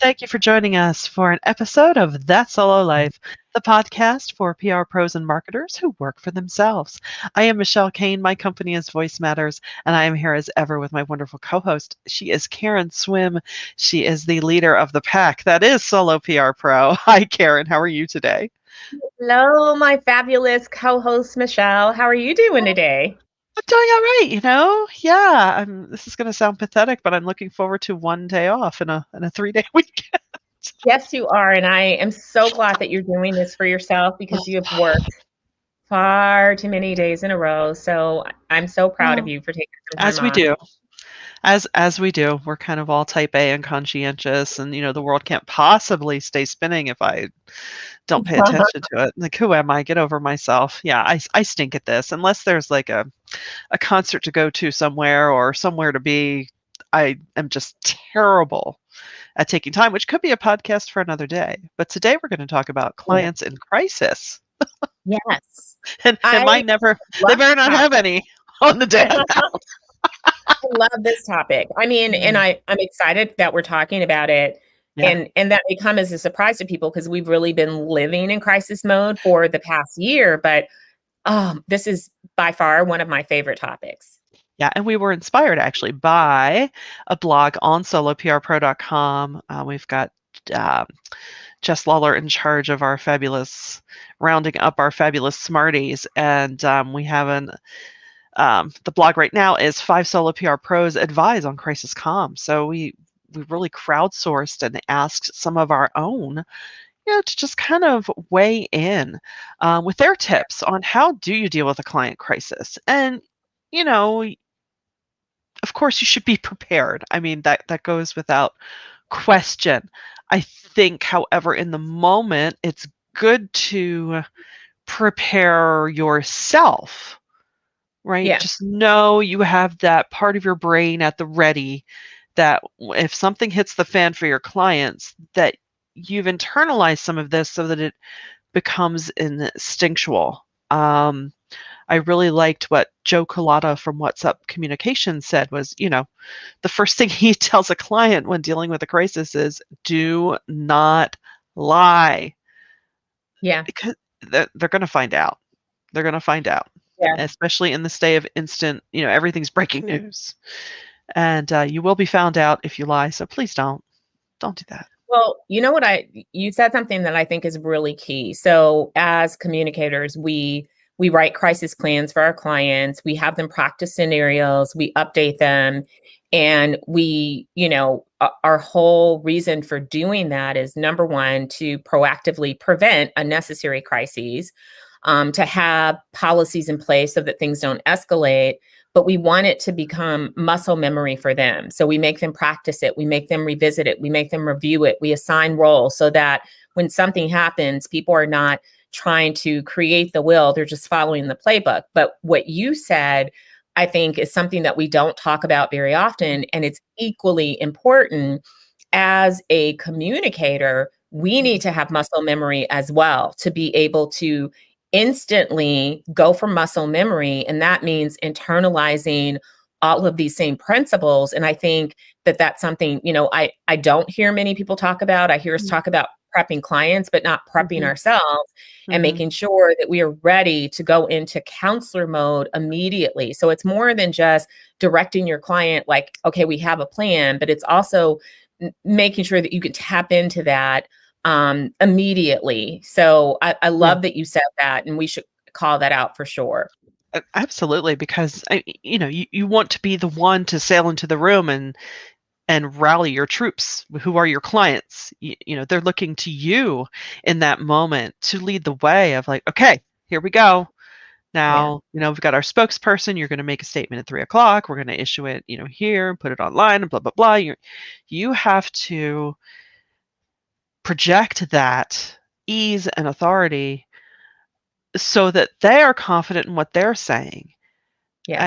thank you for joining us for an episode of That Solo Life, the podcast for PR pros and marketers who work for themselves. I am Michelle Kane. My company is Voice Matters, and I am here as ever with my wonderful co host. She is Karen Swim. She is the leader of the pack that is Solo PR Pro. Hi, Karen. How are you today? Hello, my fabulous co-host Michelle. How are you doing today? I'm doing all right, Yeah, this is going to sound pathetic, but I'm looking forward to one day off in a 3-day week. Yes, you are, and I am so glad that you're doing this for yourself because you have worked far too many days in a row. So I'm so proud of Well, you for taking some time as we off. do. As we do, we're kind of all type A and conscientious, and the world can't possibly stay spinning if I don't pay attention to it. Like, who am I? Get over myself. Yeah, I stink at this. Unless there's like a concert to go to somewhere or somewhere to be, I am just terrible at taking time, which could be a podcast for another day. But today we're going to talk about Yeah. clients in crisis. Yes, And I mine never, they love better this not have topic. any on the day I'm out. I love this topic. I mean, and Mm, I'm excited that we're talking about it. yeah. And that may come as a surprise to people because we've really been living in crisis mode for the past year. But this is by far one of my favorite topics. Yeah, and we were inspired actually by a blog on soloprpro.com. We've got um, Jess Lawler in charge of our fabulous, rounding up our fabulous Smarties. And we have the blog right now is 5 Solo PR Pros Advise on Crisis Comm. So we really crowdsourced and asked some of our own, to just kind of weigh in with their tips on how do you deal with a client crisis. And, you know, of course, you should be prepared. I mean, that goes without question. I think, however, in the moment, it's good to prepare yourself, right? Yeah. Just know you have that part of your brain at the ready that if something hits the fan for your clients, that you've internalized some of this so that it becomes instinctual. I really liked what Joe Collada from What's Up Communications said was, the first thing he tells a client when dealing with a crisis is do not lie Yeah. because they're going to find out. They're going to find out, Yeah. especially in this day of instant, everything's breaking news. And you will be found out if you lie. So please don't do that. Well, you know what you said something that I think is really key. So as communicators, we write crisis plans for our clients, we have them practice scenarios, we update them, and our whole reason for doing that is number one, to proactively prevent unnecessary crises, to have policies in place so that things don't escalate, but we want it to become muscle memory for them. So we make them practice it, we make them revisit it, we make them review it, we assign roles so that when something happens, people are not trying to create the will, they're just following the playbook. But what you said, I think, is something that we don't talk about very often. And it's equally important as a communicator. We need to have muscle memory as well to be able to instantly go from muscle memory. And that means internalizing all of these same principles. And I think that that's something, I don't hear many people talk about. I hear us talk about prepping clients, but not prepping Mm-hmm. ourselves and Mm-hmm. making sure that we are ready to go into counselor mode immediately. So it's more than just directing your client like, okay, we have a plan, but it's also making sure that you can tap into that immediately. So I Yeah. love that you said that, and we should call that out for sure. Absolutely, because you want to be the one to sail into the room and rally your troops who are your clients. They're looking to you in that moment to lead the way of like, okay, here we go. Yeah. Now, we've got our spokesperson. You're going to make a statement at 3 o'clock. We're going to issue it, here, put it online, and blah blah blah. You have to project that ease and authority so that they are confident in what they're saying. Yeah.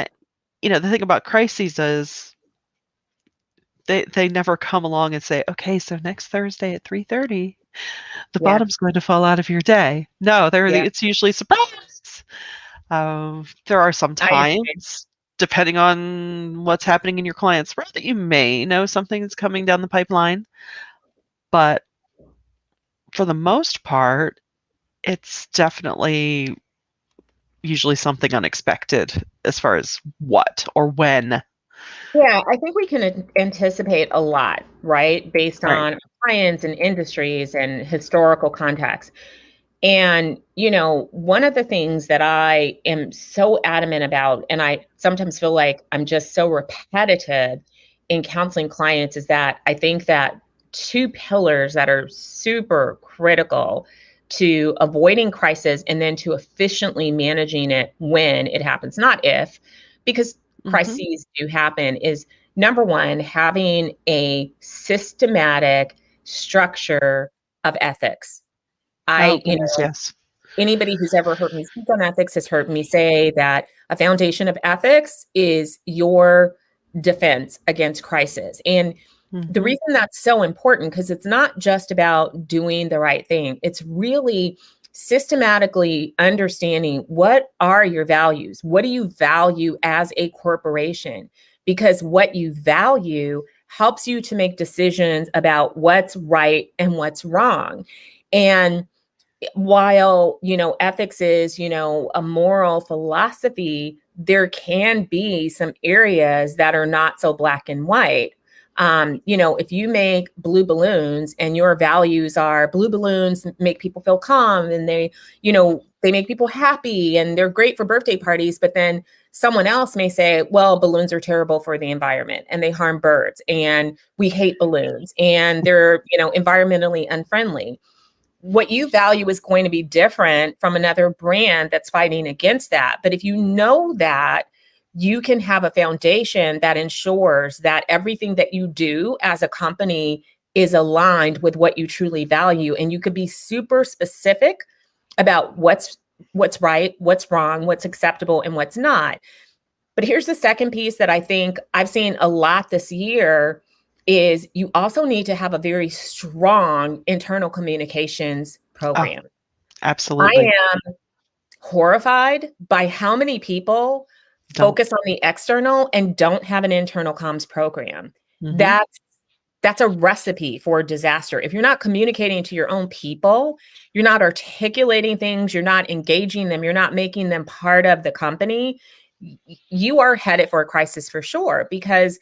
I, the thing about crises is they never come along and say, okay, so next Thursday at 3:30, the Yeah. bottom's going to fall out of your day. No, Yeah. it's usually surprise. There are some I agree. times, depending on what's happening in your client's world, that you may know something's coming down the pipeline. But for the most part, it's definitely usually something unexpected as far as what or when. Yeah, I think we can anticipate a lot, right? Based Right. on clients and industries and historical context. And, you know, one of the things that I am so adamant about, and I sometimes feel like I'm just so repetitive in counseling clients, is that I think that two pillars that are super critical to avoiding crisis and then to efficiently managing it when it happens, not if, because Mhm. crises do happen, is number one, having a systematic structure of ethics. Oh, I, you goodness, know, yes. anybody who's ever heard me speak on ethics has heard me say that a foundation of ethics is your defense against crisis. And the Mhm. reason that's so important, because it's not just about doing the right thing, it's really systematically understanding what are your values? What do you value as a corporation? Because what you value helps you to make decisions about what's right and what's wrong. And while, you know, ethics is, you know, a moral philosophy, there can be some areas that are not so black and white. You know, if you make blue balloons and your values are blue balloons make people feel calm and they, you know, they make people happy and they're great for birthday parties, but then someone else may say, well, balloons are terrible for the environment and they harm birds and we hate balloons and they're, you know, environmentally unfriendly. What you value is going to be different from another brand that's fighting against that. But if you know that, you can have a foundation that ensures that everything that you do as a company is aligned with what you truly value, and you could be super specific about what's right, what's wrong, what's acceptable and what's not. But here's the second piece that I think I've seen a lot this year is you also need to have a very strong internal communications Oh, program. I absolutely. am horrified by how many people Don't. focus on the external and don't have an internal comms program. Mhm. That's a recipe for disaster. If you're not communicating to your own people, you're not articulating things, you're not engaging them, you're not making them part of the company, you are headed for a crisis for sure. Because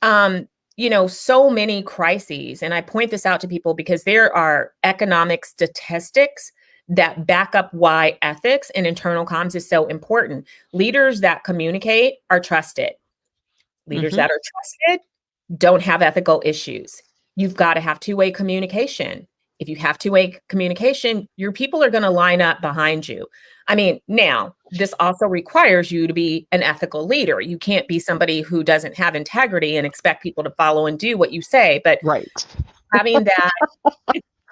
um, you know, so many crises, and I point this out to people because there are economic statistics that back up why ethics and internal comms is so important. Leaders that communicate are trusted. Leaders Mhm. that are trusted don't have ethical issues. You've got to have two-way communication. If you have two-way communication, your people are going to line up behind you. I mean, now, this also requires you to be an ethical leader. You can't be somebody who doesn't have integrity and expect people to follow and do what you say, but Right. having that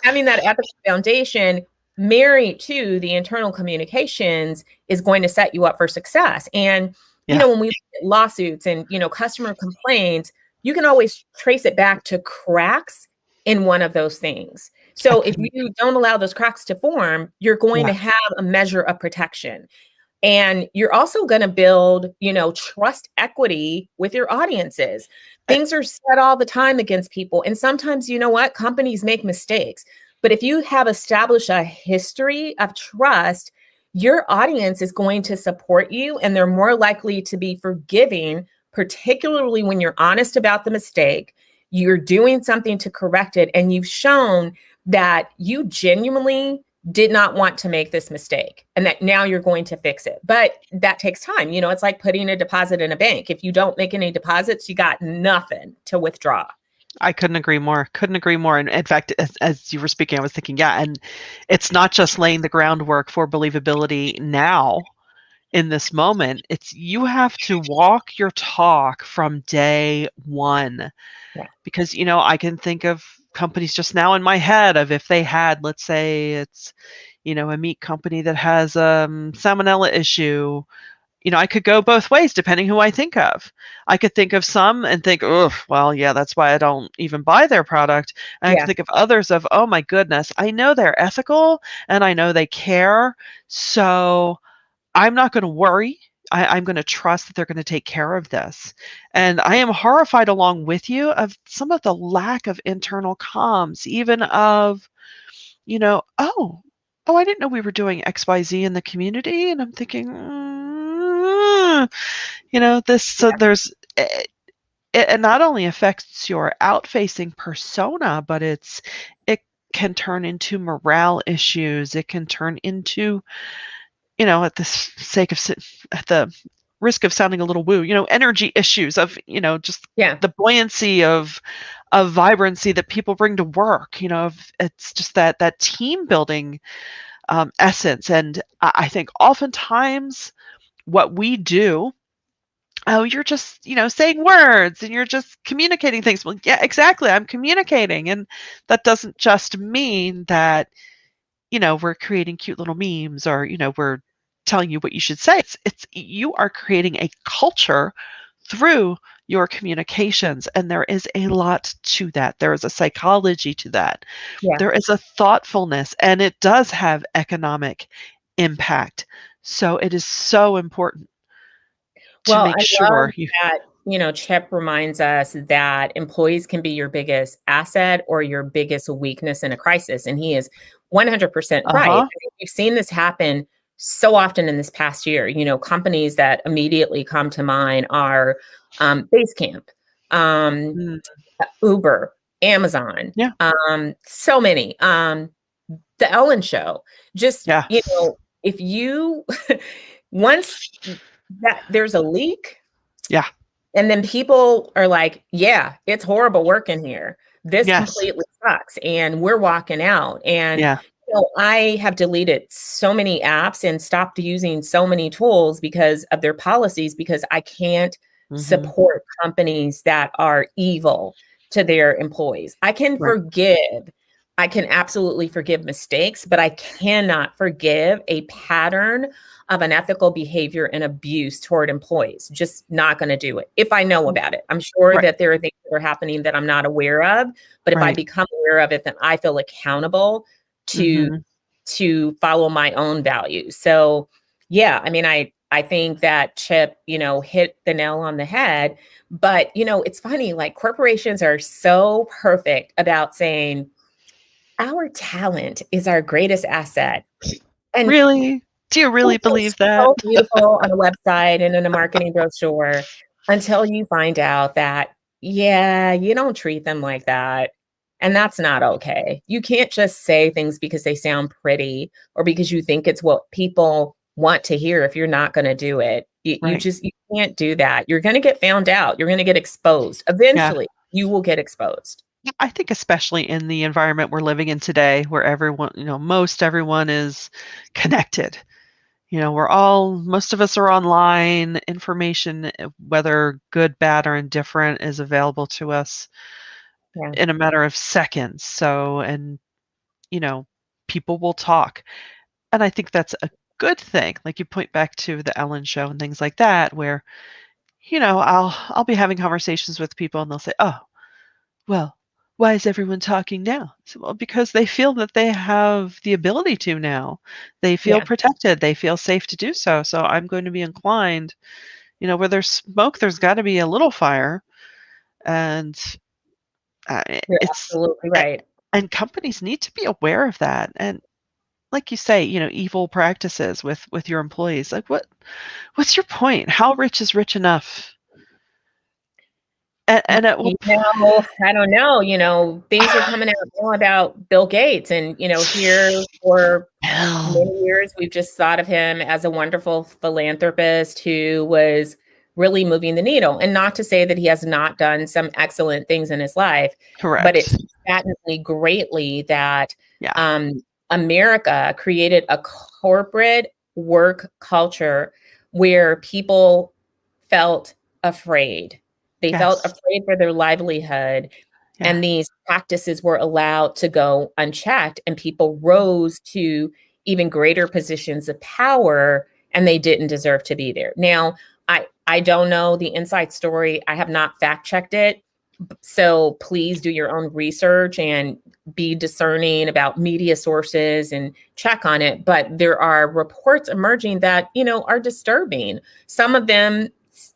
having that ethical foundation married to the internal communications is going to set you up for success. And, you Yeah. know, when we look at lawsuits and, you know, customer complaints, you can always trace it back to cracks in one of those things. I So if couldn't. you don't allow those cracks to form, you're going Yeah. to have a measure of protection. And you're also going to build, you know, trust equity with your audiences. I Things are said all the time against people. And sometimes, you know what, companies make mistakes. But if you have established a history of trust, your audience is going to support you and they're more likely to be forgiving, particularly when you're honest about the mistake. You're doing something to correct it, and you've shown that you genuinely did not want to make this mistake and that now you're going to fix it. But that takes time. You know, it's like putting a deposit in a bank. If you don't make any deposits, you got nothing to withdraw. I couldn't agree more. Couldn't agree more. And in fact, as you were speaking, I was thinking, yeah, and it's not just laying the groundwork for believability now in this moment. It's you have to walk your talk from day one. Yeah. Because, you know, I can think of companies just now in my head of if they had, let's say it's, you know, a meat company that has salmonella issue. You know, I could go both ways depending who I think of. I could think of some and think, "Ugh, well, yeah, that's why I don't even buy their product." And I could Yeah. think of others of, "Oh my goodness, I know they're ethical and I know they care, so I'm not gonna worry. I'm going to trust that they're going to take care of this. And I am horrified along with you of some of the lack of internal comms, even of, oh, I didn't know we were doing XYZ in the community. And I'm thinking, this, so there's, it not only affects your out-facing persona, but it can turn into morale issues. It can turn into, at the risk of sounding a little woo, energy issues of, just the buoyancy of vibrancy that people bring to work. It's just that team building essence. And I think oftentimes what we do, oh, you're just, saying words and you're just communicating things. Well, yeah, exactly. I'm communicating. And that doesn't just mean that, we're creating cute little memes or, we're telling you what you should say. It's you are creating a culture through your communications. And there is a lot to that. There is a psychology to that. Yeah. There is a thoughtfulness, and it does have economic impact. So it is so important to make sure that, Chip reminds us that employees can be your biggest asset or your biggest weakness in a crisis. And he is 100% right. I think we've seen this happen so often in this past year. Companies that immediately come to mind are Basecamp, Uber, Amazon, so many, The Ellen Show. Just, if you, once that there's a leak, and then people are like, yeah, it's horrible working here. This completely sucks. And we're walking out. And I have deleted so many apps and stopped using so many tools because of their policies, because I can't support companies that are evil to their employees. I can forgive. I can absolutely forgive mistakes, but I cannot forgive a pattern of unethical behavior and abuse toward employees. Just not going to do it. If I know about it, I'm sure that there are things that are happening that I'm not aware of, but if I become aware of it, then I feel accountable to follow my own values. So I mean, I think that Chip, hit the nail on the head, but it's funny, like corporations are so perfect about saying our talent is our greatest asset. And really? Do you really believe that? So beautiful on a website and in a marketing brochure until you find out that, you don't treat them like that. And that's not okay. You can't just say things because they sound pretty or because you think it's what people want to hear if you're not going to do it. You can't do that. You're going to get found out. You're going to get exposed. Eventually, you will get exposed. I think especially in the environment we're living in today, where everyone, most everyone is connected. Most of us are online. Information, whether good, bad, or indifferent, is available to us in a matter of seconds. So, and, people will talk. And I think that's a good thing. Like you point back to the Ellen Show and things like that, where, I'll be having conversations with people and they'll say, oh, well, why is everyone talking now? So, well, because they feel that they have the ability to now. They feel protected. They feel safe to do so. So I'm going to be inclined, where there's smoke, there's got to be a little fire. And you're absolutely right. And companies need to be aware of that. And like you say, evil practices with your employees. Like what's your point? How rich is rich enough? And it will, I don't know, things are coming out now about Bill Gates, and, here for many years, we've just thought of him as a wonderful philanthropist who was really moving the needle. And not to say that he has not done some excellent things in his life, but it saddens me greatly that America created a corporate work culture where people felt afraid. They felt afraid for their livelihood, and these practices were allowed to go unchecked, and people rose to even greater positions of power, and they didn't deserve to be there. Now, I don't know the inside story. I have not fact checked it, So please do your own research and be discerning about media sources and check on it. But there are reports emerging that, are disturbing. Some of them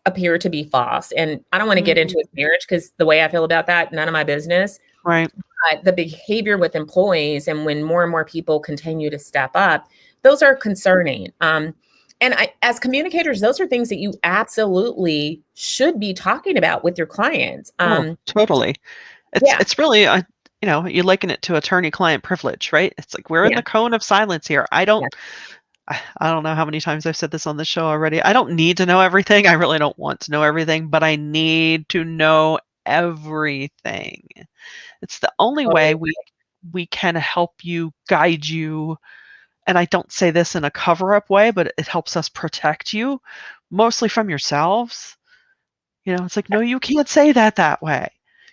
appear to be false. And I don't want to get into a marriage because the way I feel about that, none of my business. Right. But the behavior with employees and when more and more people continue to step up, those are concerning. And as communicators, those are things that you absolutely should be talking about with your clients. Totally. It's really, you liken it to attorney-client privilege, right? It's like we're in the cone of silence here. I don't know how many times I've said this on the show already. I don't need to know everything. I really don't want to know everything, but I need to know everything. It's the only way we can help you, guide you. And I don't say this in a cover-up way, but it helps us protect you, mostly from yourselves. It's like, no, you can't say that way.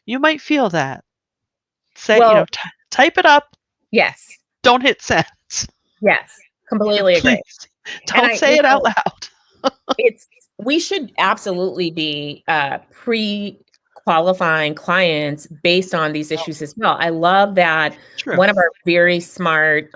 You might feel that. Say, type it up. Yes. Don't hit send. Yes. Completely agree. Don't say it out loud. We should absolutely be pre-qualifying clients based on these issues as well. I love that one of our very smart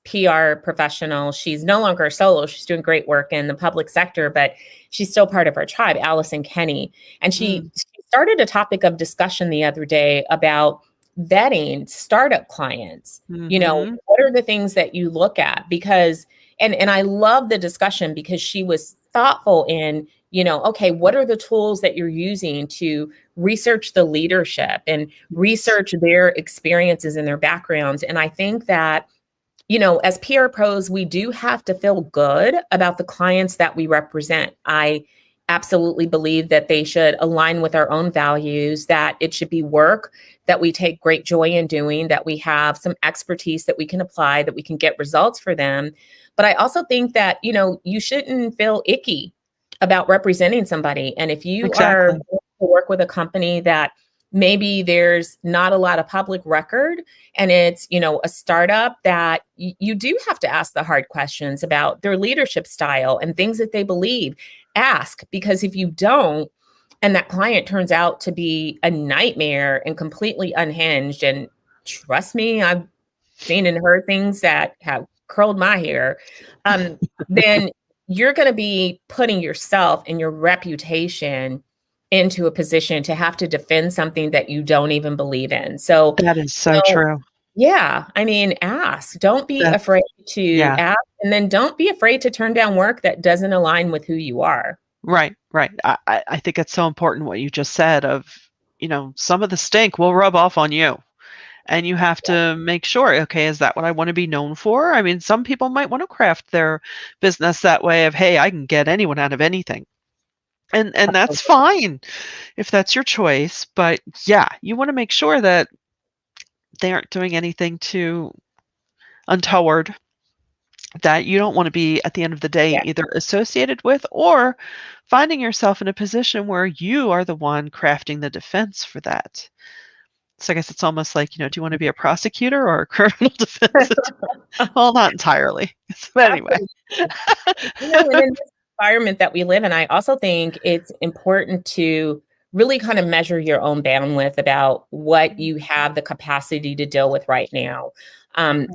PR professional, she's no longer a solo, she's doing great work in the public sector, but she's still part of our tribe, Allison Kenny. And she started a topic of discussion the other day about vetting startup clients. What are the things that you look at? Because, and I love the discussion because she was thoughtful in, okay, what are the tools that you're using to research the leadership and research their experiences and their backgrounds? And I think that, as PR pros, we do have to feel good about the clients that we represent. I absolutely believe that they should align with our own values, that it should be work that we take great joy in doing, that we have some expertise that we can apply, that we can get results for them. But I also think that, you shouldn't feel icky about representing somebody. And if you are going to work with a company that maybe there's not a lot of public record and it's, a startup, that you do have to ask the hard questions about their leadership style and things that they believe. Ask, because if you don't, and that client turns out to be a nightmare and completely unhinged, and trust me, I've seen and heard things that have curled my hair, then you're going to be putting yourself and your reputation into a position to have to defend something that you don't even believe in. So that is so true. Yeah. I mean, ask. Don't be afraid to ask, and then don't be afraid to turn down work that doesn't align with who you are. Right. I think it's so important what you just said of, some of the stink will rub off on you. And you have to make sure, okay, is that what I want to be known for? I mean, some people might want to craft their business that way of, hey, I can get anyone out of anything. And that's fine if that's your choice. But yeah, you want to make sure that they aren't doing anything too untoward, that you don't want to be, at the end of the day, either associated with or finding yourself in a position where you are the one crafting the defense for that. So I guess it's almost like, do you want to be a prosecutor or a criminal defense attorney? Well, not entirely. But anyway. In this environment that we live in, I also think it's important to really kind of measure your own bandwidth about what you have the capacity to deal with right now.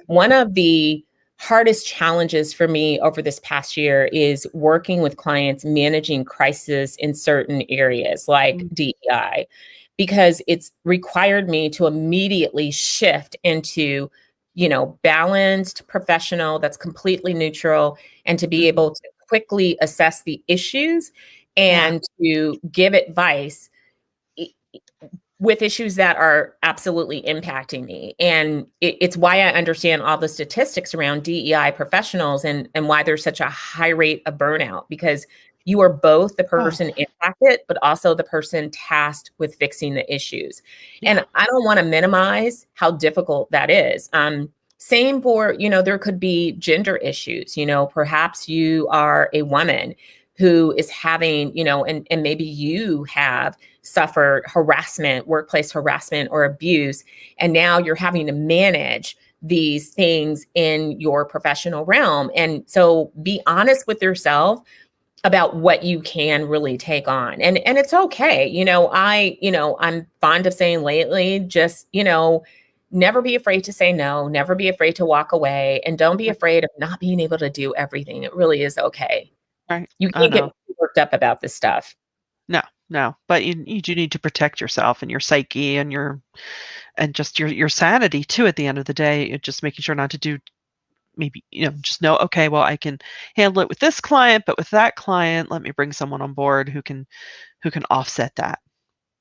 One of the hardest challenges for me over this past year is working with clients managing crisis in certain areas like DEI, because it's required me to immediately shift into, balanced professional that's completely neutral, and to be able to quickly assess the issues and to give advice with issues that are absolutely impacting me. And it's why I understand all the statistics around DEI professionals and why there's such a high rate of burnout, because you are both the person impacted, but also the person tasked with fixing the issues. And I don't want to minimize how difficult that is. Same for, there could be gender issues. Perhaps you are a woman who is having, and maybe you have suffered harassment, workplace harassment or abuse, and now you're having to manage these things in your professional realm. And so be honest with yourself about what you can really take on. And it's okay. I'm fond of saying lately, just, never be afraid to say no, never be afraid to walk away, and don't be afraid of not being able to do everything. It really is okay. Right. You I can't get know. worked up about this stuff. No, no. But you do need to protect yourself and your psyche and just your sanity too at the end of the day. Just making sure not to do maybe, just know, okay, well, I can handle it with this client, but with that client, let me bring someone on board who can offset that.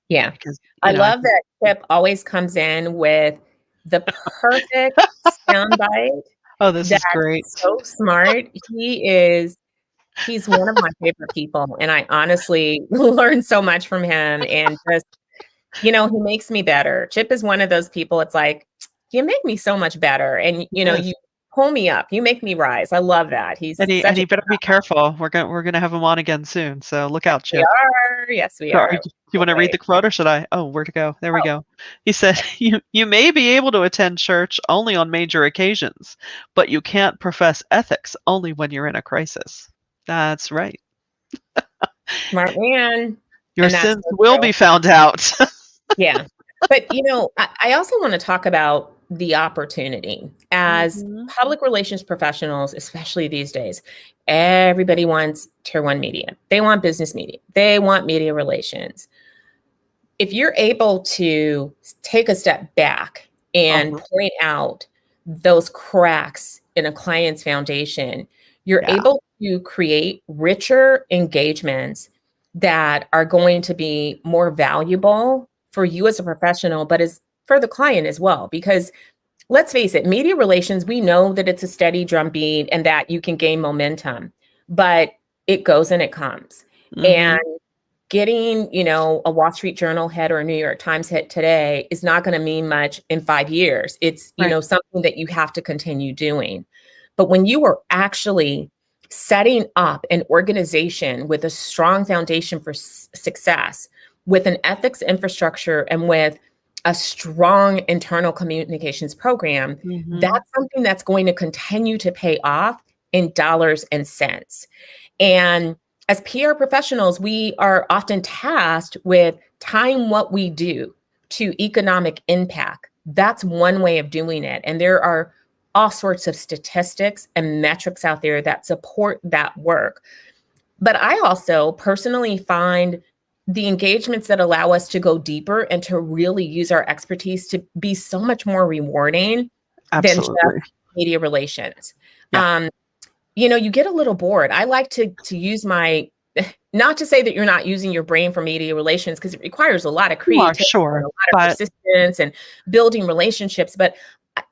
Yeah. Because, I I love think, that Chip always comes in with the perfect soundbite. oh, this is That's great. so smart. He's one of my favorite people, and I honestly learned so much from him, and just, he makes me better. Chip is one of those people, it's like, you make me so much better, and, Yes. you pull me up, you make me rise. I love that. He's And such a he better be careful. We're gonna have him on again soon. So look out, we Chip. are. Yes, we So are. do you Can't want to read wait. the quote or should I? Oh, where to go? There we Oh, go. He said, you may be able to attend church only on major occasions, but you can't profess ethics only when you're in a crisis. That's right. smart man. Your And that's sins so will true. be found out. Yeah. But, I also want to talk about the opportunity as Mhm. public relations professionals, especially these days. Everybody wants tier one media. They want business media. They want media relations. If you're able to take a step back and Uh-huh. point out those cracks in a client's foundation, you're Yeah. able to create richer engagements that are going to be more valuable for you as a professional, but as for the client as well. Because let's face it, media relations, we know that it's a steady drumbeat and that you can gain momentum, but it goes and it comes. And Mhm. getting, a Wall Street Journal hit or a New York Times hit today is not going to mean much in 5 years. It's, Right. something that you have to continue doing. But when you are actually setting up an organization with a strong foundation for success, with an ethics infrastructure, and with a strong internal communications program, Mhm. that's something that's going to continue to pay off in dollars and cents. And as PR professionals, we are often tasked with tying what we do to economic impact. That's one way of doing it. And there are all sorts of statistics and metrics out there that support that work. But I also personally find the engagements that allow us to go deeper and to really use our expertise to be so much more rewarding than just Absolutely. media relations. Yeah. Um, you get a little bored. I like to use my not to say that you're not using your brain for media relations, because it requires a lot of You are, creativity and sure. a lot of But persistence and building relationships, but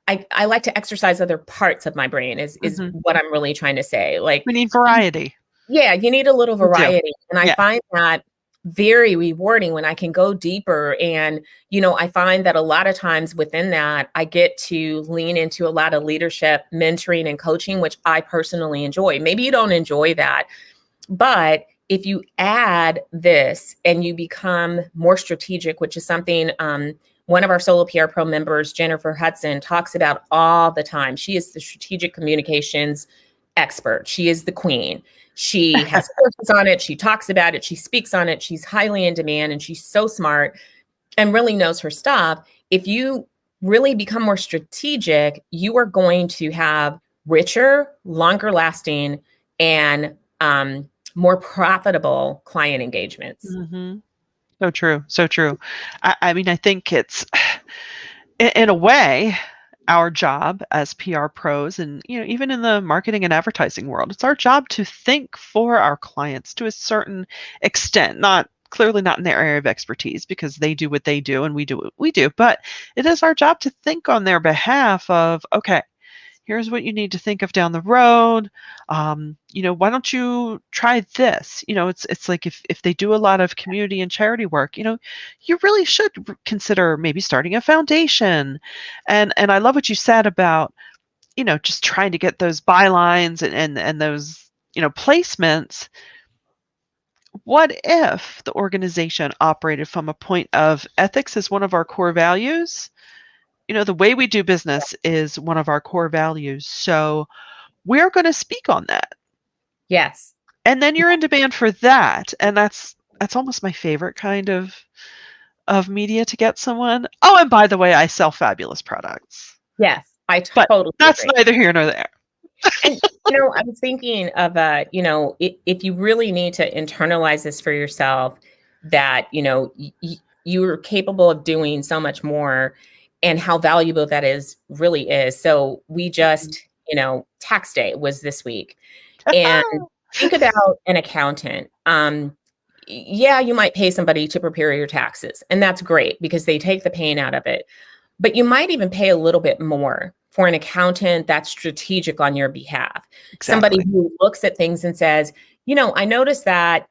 I like to exercise other parts of my brain is mhm. what I'm really trying to say. Like, We need variety. yeah, you need a little We do. variety. And I Yeah. find that very rewarding when I can go deeper. And, I find that a lot of times within that, I get to lean into a lot of leadership, mentoring, and coaching, which I personally enjoy. Maybe you don't enjoy that, but if you add this and you become more strategic, which is something one of our Solo PR Pro members, Jennifer Hudson, talks about all the time. She is the strategic communications expert. She is the queen. She has courses on it. She talks about it. She speaks on it. She's highly in demand and she's so smart and really knows her stuff. If you really become more strategic, you are going to have richer, longer lasting, and more profitable client engagements. Mhm. So true. So true. I mean, I think it's in a way our job as PR pros and even in the marketing and advertising world, it's our job to think for our clients to a certain extent, not clearly not in their area of expertise because they do what they do and we do what we do, but it is our job to think on their behalf of, okay, here's what you need to think of down the road. Why don't you try this? It's like if they do a lot of community and charity work, you really should consider maybe starting a foundation. And I love what you said about, just trying to get those bylines and those, placements. What if the organization operated from a point of ethics as one of our core values? The way we do business is one of our core values. So we're going to speak on that. Yes. And then you're in demand for that, and that's almost my favorite kind of media to get someone. Oh, and by the way, I sell fabulous products. Yes, I But totally that's agree. neither here nor there. And I was thinking of if you really need to internalize this for yourself, that you're capable of doing so much more, and how valuable that is really is. So we Mhm. just, tax day was this week, and think about an accountant. Yeah, you might pay somebody to prepare your taxes, and that's great because they take the pain out of it. But you might even pay a little bit more for an accountant that's strategic on your behalf. Somebody Exactly. who looks at things and says, I noticed that,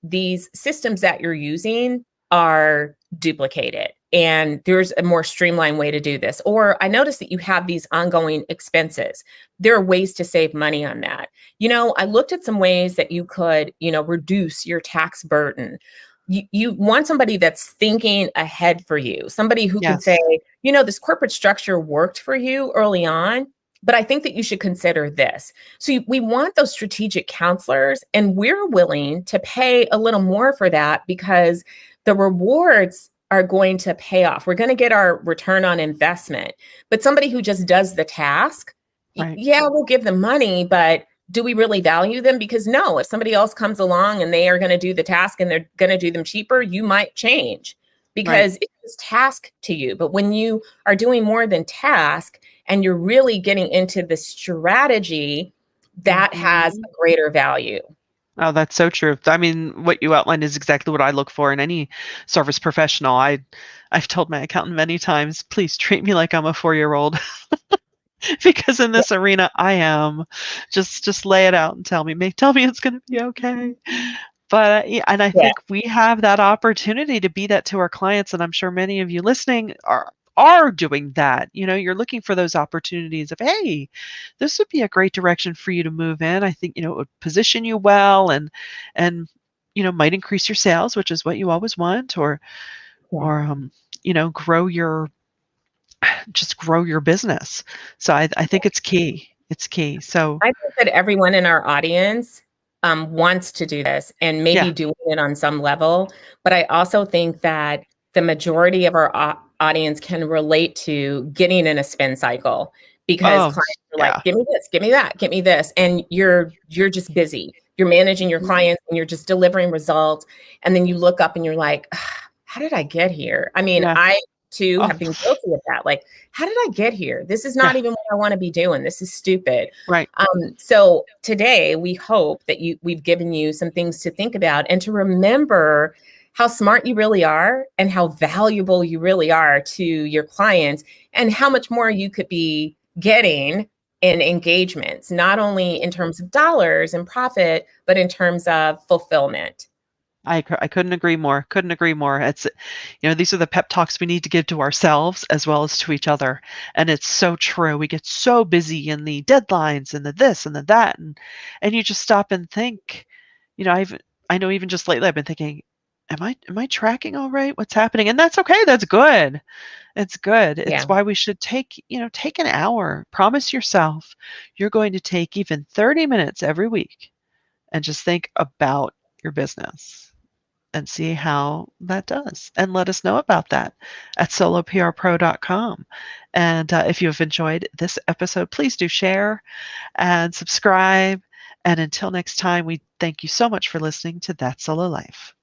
these systems that you're using are duplicated, and there's a more streamlined way to do this. Or I noticed that you have these ongoing expenses. There are ways to save money on that. I looked at some ways that you could, reduce your tax burden. You want somebody that's thinking ahead for you, somebody who could say, Yes. this corporate structure worked for you early on, but I think that you should consider this. So we want those strategic counselors, and we're willing to pay a little more for that because the rewards are going to pay off. We're going to get our return on investment. But somebody who just does the task, Right. yeah, we'll give them money, but do we really value them? Because no, if somebody else comes along and they are going to do the task and they're going to do them cheaper, you might change Right. because it's task to you. But when you are doing more than task and you're really getting into the strategy, that has Mhm. a greater value. Oh, that's so true. I mean, what you outlined is exactly what I look for in any service professional. I've told my accountant many times, please treat me like I'm a 4-year-old because in Yeah. this arena I am. Just lay it out and tell me it's going to be okay. But yeah, and I Yeah. think we have that opportunity to be that to our clients, and I'm sure many of you listening are doing that. You're looking for those opportunities of, hey, this would be a great direction for you to move in. I think, it would position you well and might increase your sales, which is what you always want, Yeah. or grow your just grow your business. So I think it's key. It's key. So I think that everyone in our audience wants to do this and yeah. maybe doing it on some level. But I also think that the majority of our audience can relate to getting in a spin cycle because Oh, clients are like, yeah. give me this, give me that, give me this. And you're just busy. You're managing your Mhm. clients and you're just delivering results. And then you look up and you're like, how did I get here? I mean, Yeah. I too Oh, have been guilty of that. Like, how did I get here? This is yeah. not even what I want to be doing. This is stupid. Right. So today we hope that we've given you some things to think about and to remember how smart you really are and how valuable you really are to your clients and how much more you could be getting in engagements, not only in terms of dollars and profit, but in terms of fulfillment. I couldn't agree more. Couldn't agree more. These are the pep talks we need to give to ourselves as well as to each other. And it's so true. We get so busy in the deadlines and the this and the that, and you just stop and think. I know even just lately I've been thinking, am I tracking all right? What's happening? And that's okay. That's good. It's good. It's Yeah. why we should take an hour. Promise yourself you're going to take even 30 minutes every week and just think about your business and see how that does. And let us know about that at soloprpro.com. And if you have enjoyed this episode, please do share and subscribe. And until next time, we thank you so much for listening to That Solo Life.